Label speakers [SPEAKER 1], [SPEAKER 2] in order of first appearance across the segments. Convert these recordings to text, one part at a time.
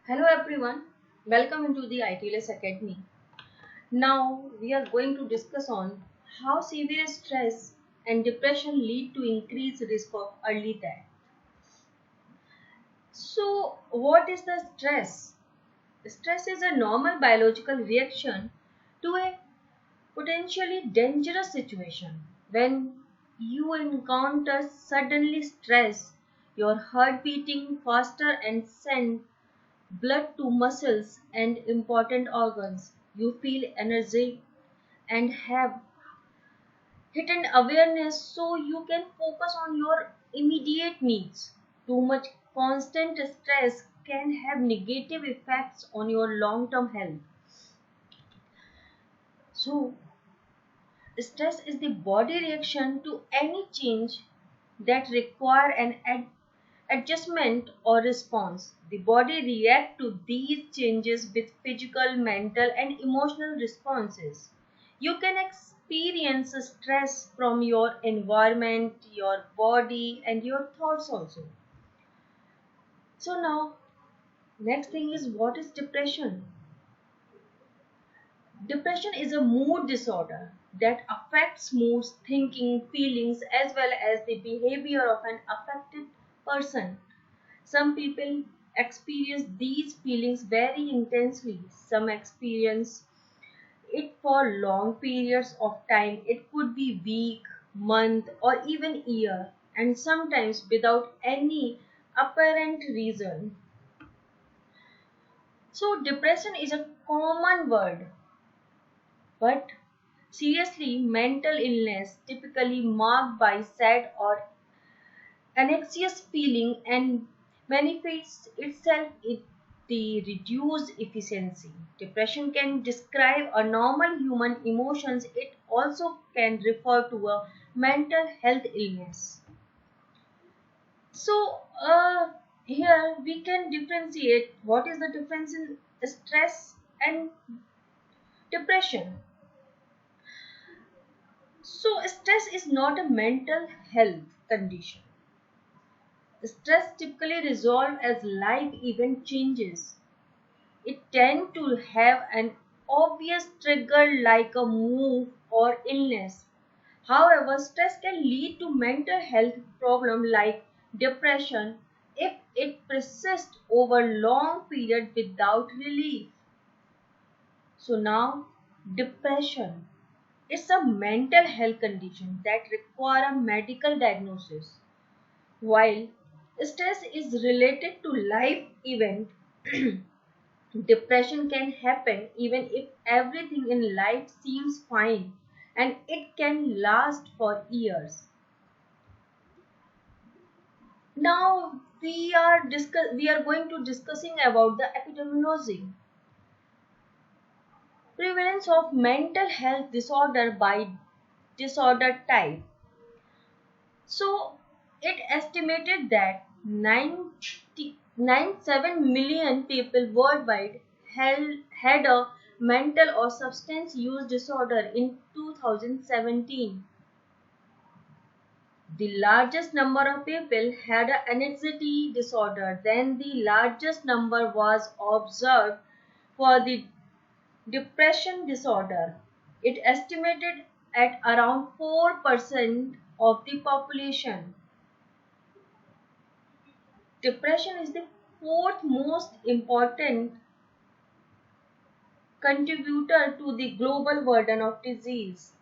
[SPEAKER 1] Hello everyone, welcome into the ITLS Academy. Now we are going to discuss on how severe stress and depression lead to increased risk of early death. So what is the stress? Stress is a normal biological reaction to a potentially dangerous situation. When you encounter suddenly stress, your heart beating faster and send blood to muscles and important organs. You feel energy and have heightened awareness so you can focus on your immediate needs. Too much constant stress can have negative effects on your long term health. So, stress is the body reaction to any change that require an adjustment or response. The body reacts to these changes with physical, mental, and emotional responses. You can experience stress from your environment, your body, and your thoughts also. So now, next thing is what is depression? Depression is a mood disorder that affects moods, thinking, feelings, as well as the behavior of an affected person. Some people experience these feelings very intensely. Some experience it for long periods of time. It could be week, month, or even year, and sometimes without any apparent reason. So, depression is a common word, but seriously, mental illness typically marked by sad or anxious feeling and manifests itself in the reduced efficiency. Depression can describe a normal human emotions. It also can refer to a mental health illness. So here we can differentiate what is the difference in stress and depression. So stress is not a mental health condition. Stress typically resolves as life event changes. It tends to have an obvious trigger like a move or illness. However, stress can lead to mental health problems like depression if it persists over long period without relief. So now, depression is a mental health condition that require a medical diagnosis. While stress is related to life event, depression can happen even if everything in life seems fine and it can last for years. Now we are going to discussing about the epidemiology. Prevalence of mental health disorder by disorder type. So it estimated that 97 million people worldwide had a mental or substance use disorder in 2017. The largest number of people had an anxiety disorder. Then the largest number was observed for the depression disorder. It estimated at around 4% of the population. Depression is the fourth most important contributor to the global burden of disease.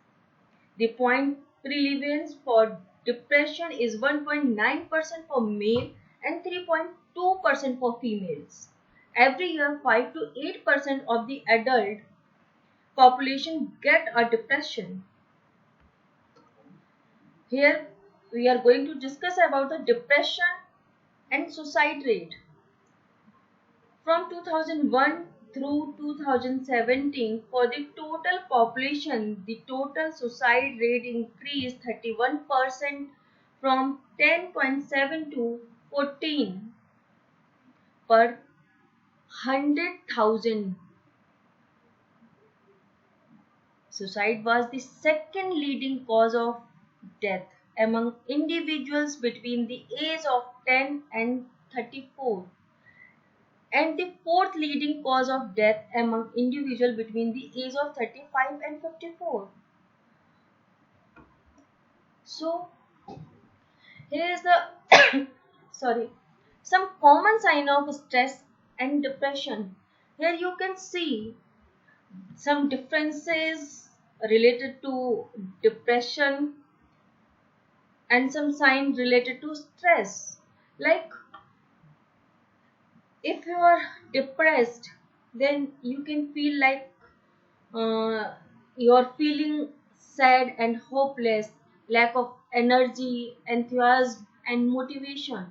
[SPEAKER 1] The point prevalence for depression is 1.9% for male and 3.2% for females. Every year, 5 to 8% of the adult population get a depression. Here, we are going to discuss about the depression and suicide rate. From 2001 through 2017, for the total population, the total suicide rate increased 31% from 10.7 to 14 per 100,000. Suicide was the second leading cause of death among individuals between the age of 10 and 34. and the fourth leading cause of death among individuals between the age of 35 and 54. So here is the sorry, some common sign of stress and depression. Here you can see some differences related to depression and some signs related to stress. Like if you are depressed, then you can feel like uh, you are feeling sad and hopeless, lack of energy, enthusiasm, and motivation,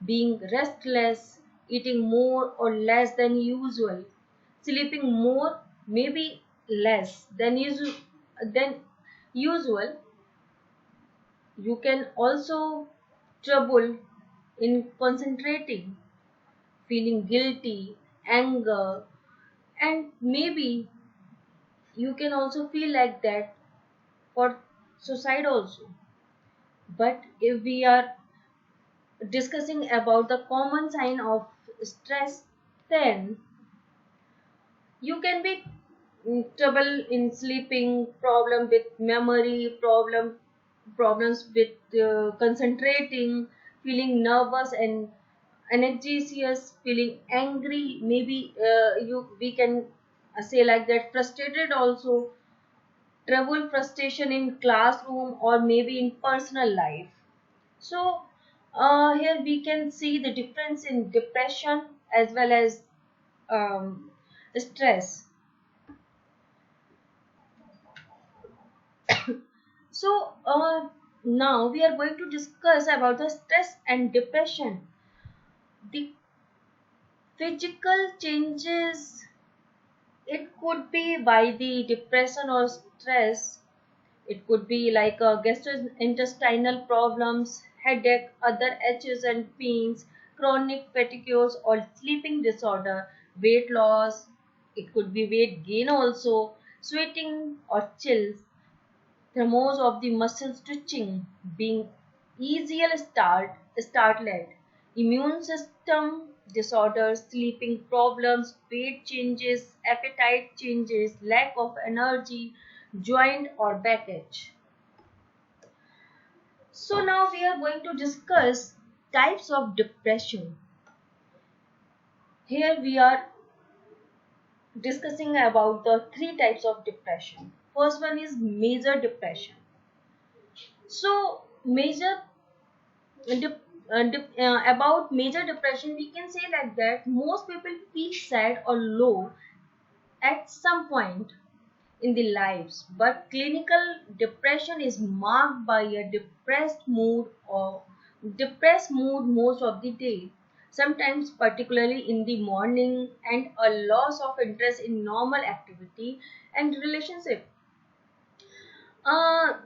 [SPEAKER 1] being restless, eating more or less than usual, sleeping more, maybe less than usual. You can also trouble in concentrating, feeling guilty, anger, and maybe you can also feel like that for suicide also. But if we are discussing about the common sign of stress, then you can be trouble in sleeping, problem with memory, problems with concentrating, feeling nervous and anxious, feeling angry, maybe you we can say like that, frustrated also, trouble frustration in classroom or maybe in personal life. So here we can see the difference in depression as well as um, stress. So now we are going to discuss about the stress and depression. The physical changes, it could be by the depression or stress. It could be like gastrointestinal problems, headache, other aches and pains, chronic fatigue or sleeping disorder, weight loss. It could be weight gain also, sweating or chills, tremors of the muscles twitching, being easier startled, immune system disorders, sleeping problems, weight changes, appetite changes, lack of energy, joint or backache. So now we are going to discuss types of depression. Here we are discussing about the three types of depression. First one is major depression. So major about major depression, we can say like that most people feel sad or low at some point in their lives, but clinical depression is marked by a depressed mood most of the day, sometimes particularly in the morning, and a loss of interest in normal activity and relationship.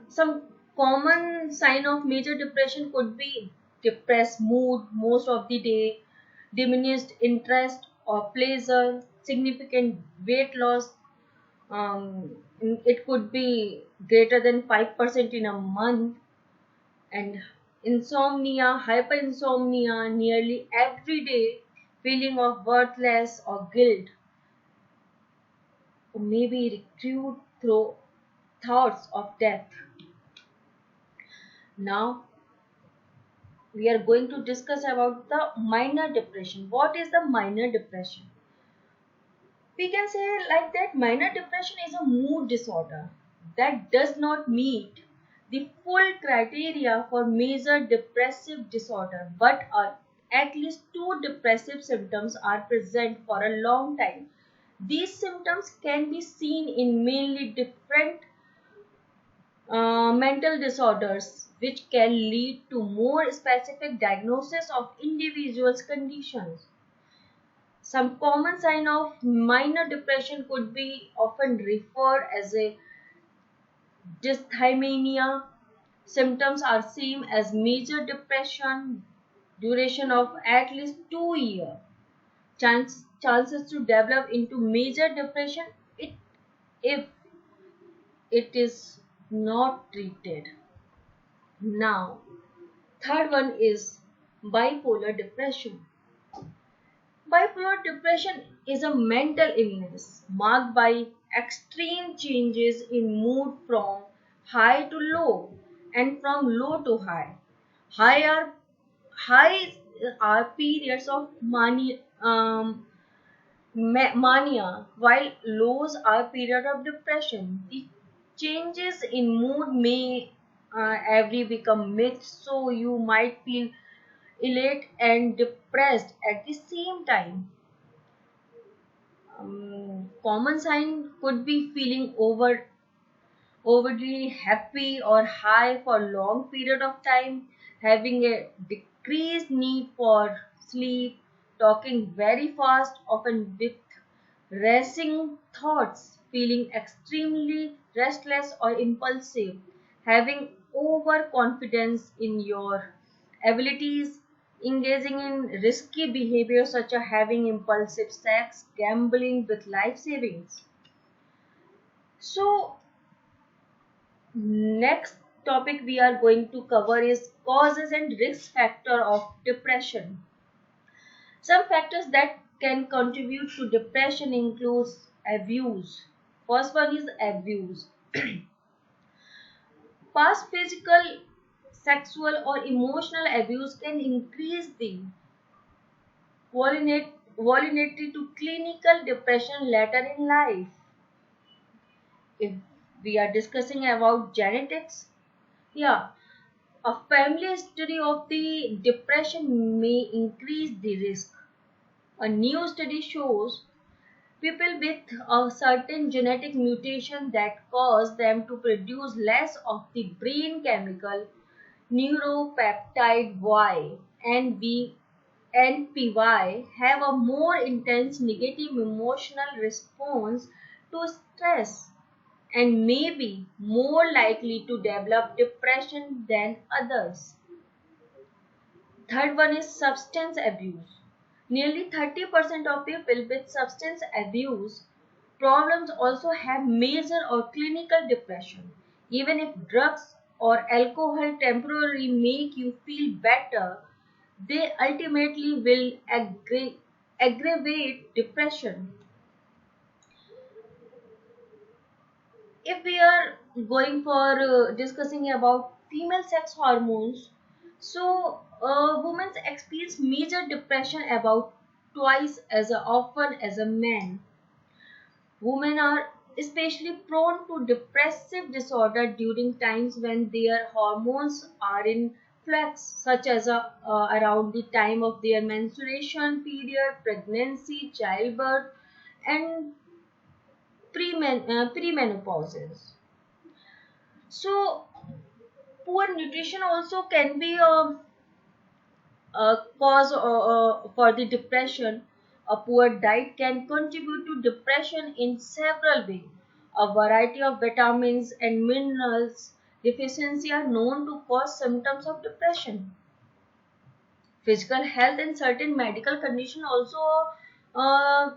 [SPEAKER 1] Some common sign of major depression could be depressed mood most of the day, diminished interest or pleasure, significant weight loss. It could be greater than 5% in a month, and insomnia, hyperinsomnia, nearly every day, feeling of worthless or guilt, or maybe recruit through thoughts of death. Now we are going to discuss about the minor depression. What is the minor depression? We can say like that minor depression is a mood disorder that does not meet the full criteria for major depressive disorder, but at least two depressive symptoms are present for a long time. These symptoms can be seen in mainly different mental disorders, which can lead to more specific diagnosis of individuals' conditions. Some common sign of minor depression could be often referred as a dysthymia. Symptoms are same as major depression, duration of at least 2 years. Chances to develop into major depression it, if it is not treated. Now, third one is bipolar depression. Bipolar depression is a mental illness marked by extreme changes in mood from high to low and from low to high. High are, Highs are periods of mania, while lows are periods of depression. The changes in mood may every become myth, so you might feel elate and depressed at the same time. Common sign could be feeling overly happy or high for long period of time, having a decreased need for sleep, talking very fast, often with racing thoughts, feeling extremely restless or impulsive, having overconfidence in your abilities, engaging in risky behavior such as having impulsive sex, gambling with life savings. So, next topic we are going to cover is causes and risk factor of depression. Some factors that can contribute to depression includes abuse. First one is abuse. Past physical, sexual or emotional abuse can increase the vulnerability to clinical depression later in life. If we are discussing about genetics, yeah, a family history of the depression may increase the risk. A new study shows people with a certain genetic mutation that cause them to produce less of the brain chemical neuropeptide Y and NPY have a more intense negative emotional response to stress and may be more likely to develop depression than others. Third one is substance abuse. Nearly 30% of people with substance abuse problems also have major or clinical depression. Even if drugs or alcohol temporarily make you feel better, they ultimately will aggravate depression. If we are going for discussing about female sex hormones, so women experience major depression about twice as often as a man. Women are especially prone to depressive disorder during times when their hormones are in flux, such as around the time of their menstruation period, pregnancy, childbirth, and premenopause. So, poor nutrition also can be a cause for the depression. A poor diet can contribute to depression in several ways. A variety of vitamins and minerals deficiency are known to cause symptoms of depression. Physical health and certain medical condition uh, are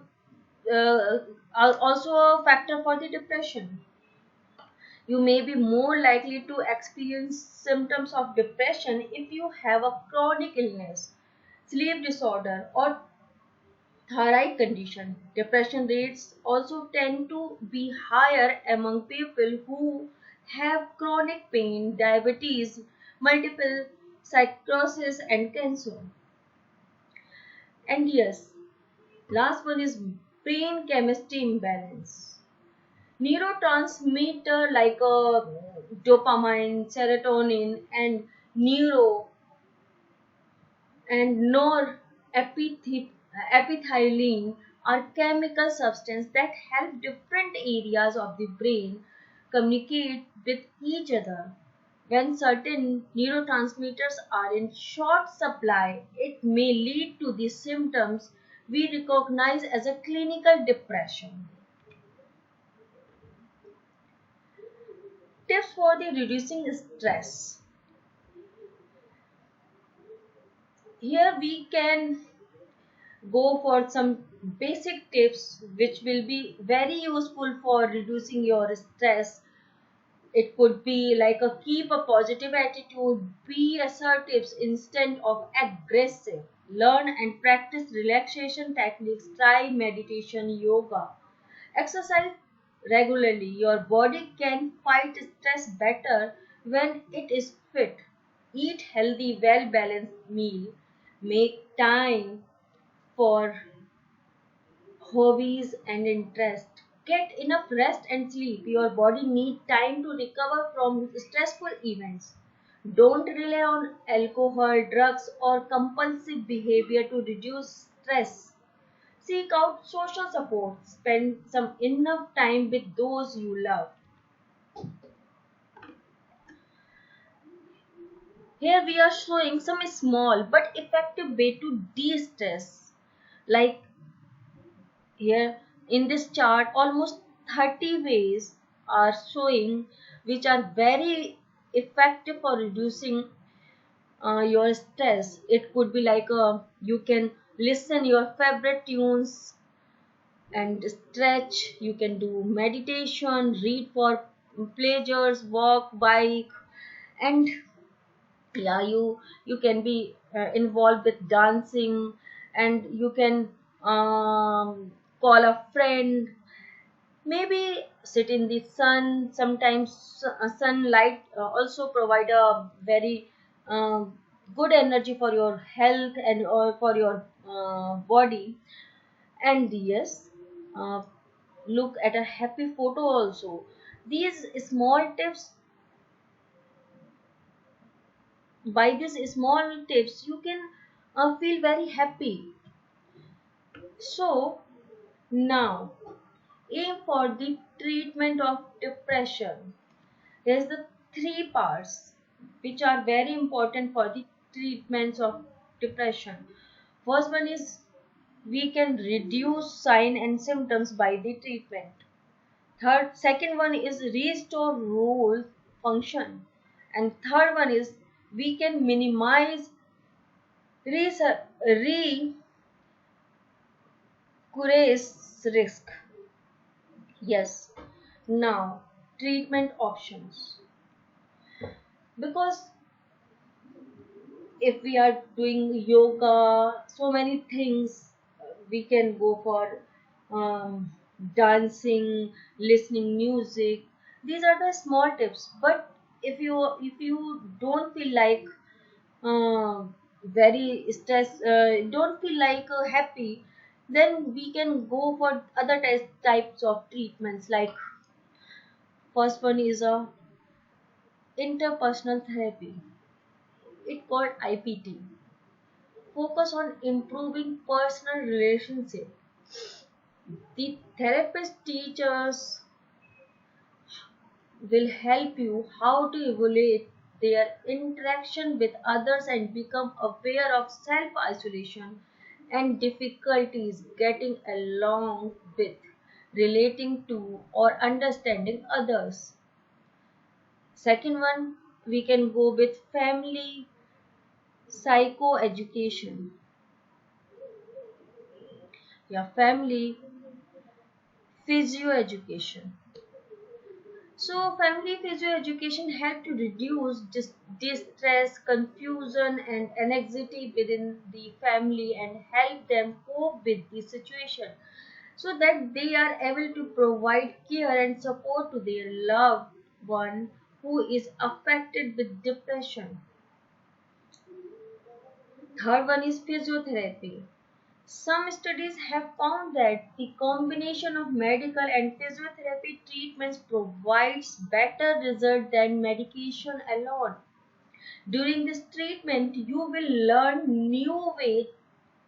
[SPEAKER 1] also a factor for the depression. You may be more likely to experience symptoms of depression if you have a chronic illness, sleep disorder, or thyroid condition. Depression rates also tend to be higher among people who have chronic pain, diabetes, multiple sclerosis, and cancer. And yes, last one is brain chemistry imbalance. Neurotransmitter like dopamine, serotonin, and neuro and norepinephrine are chemical substances that help different areas of the brain communicate with each other. When certain neurotransmitters are in short supply, it may lead to the symptoms we recognize as a clinical depression. Tips for the reducing stress. Here we can go for some basic tips which will be very useful for reducing your stress. It could be like a keep a positive attitude, be assertive instead of aggressive. Learn and practice relaxation techniques. Try meditation, yoga. Exercise regularly. Your body can fight stress better when it is fit. Eat healthy, well balanced meal. Make time for hobbies and interest. Get enough rest and sleep. Your body needs time to recover from stressful events. Don't rely on alcohol, drugs, or compulsive behavior to reduce stress. Seek out social support. Spend some enough time with those you love. Here we are showing some small but effective way to de-stress. Like here in this chart, almost 30 ways are showing which are very effective for reducing your stress. It could be like you can listen your favorite tunes and stretch. You can do meditation, read for pleasures, walk, bike, and yeah, you can be involved with dancing, and you can call a friend, maybe sit in the sun. Sometimes sunlight also provide a very uh, good energy for your health and for your body. And yes, uh, look at a happy photo also. These small tips, by these small tips you can feel very happy. So now, aim for the treatment of depression. There's the three parts which are very important for the treatments of depression. First one is we can reduce sign and symptoms by the treatment. Second one is restore role function, and third one is we can minimize recurrence risk. Yes. Now, treatment options. Because if we are doing yoga, so many things, we can go for um, dancing, listening music. These are the small tips. But if you don't feel like uh, very stress, don't feel like happy, then we can go for other types of treatments. Like first one is a interpersonal therapy. It called IPT. Focus on improving personal relationship. The therapist teachers will help you how to evaluate their interaction with others and become aware of self-isolation and difficulties getting along with, relating to, or understanding others. Second one, we can go with family psychoeducation. Yeah, family physio education. So, family physio education help to reduce distress, confusion, and anxiety within the family and help them cope with the situation so that they are able to provide care and support to their loved one who is affected with depression. Third one is physiotherapy. Some studies have found that the combination of medical and physiotherapy treatments provides better result than medication alone. During this treatment, you will learn new ways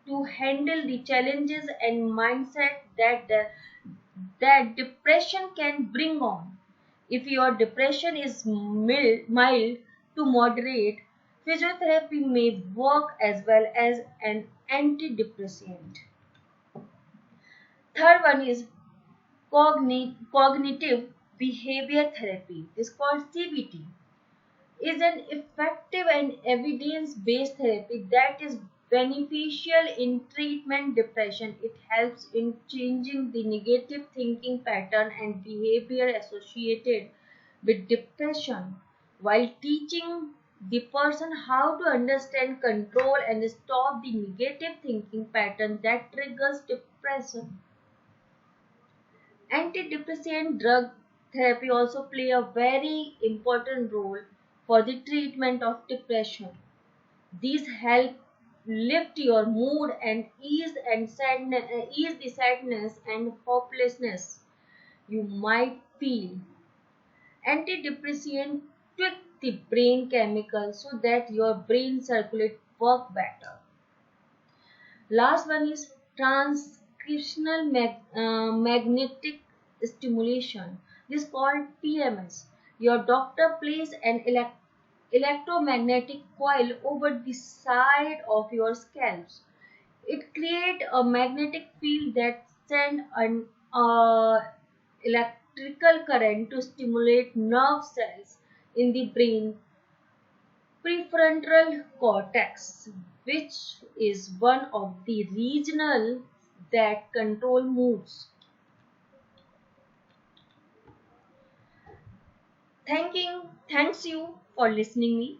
[SPEAKER 1] to handle the challenges and mindset that depression can bring on. If your depression is mild to moderate, physiotherapy may work as well as an antidepressant. Third one is cognitive behavior therapy. This is called CBT. Is an effective and evidence-based therapy that is beneficial in treatment depression. It helps in changing the negative thinking pattern and behavior associated with depression while teaching the person how to understand, control, and stop the negative thinking pattern that triggers depression. Antidepressant drug therapy also play a very important role for the treatment of depression. These help lift your mood and ease the sadness and hopelessness you might feel. Antidepressant tweak the brain chemicals so that your brain circulate work better. Last one is transcriptional magnetic stimulation. This is called PMS. Your doctor places an electromagnetic coil over the side of your scalp. It creates a magnetic field that sends an electrical current to stimulate nerve cells in the brain prefrontal cortex, which is one of the regional that control moods. Thanks you for listening me.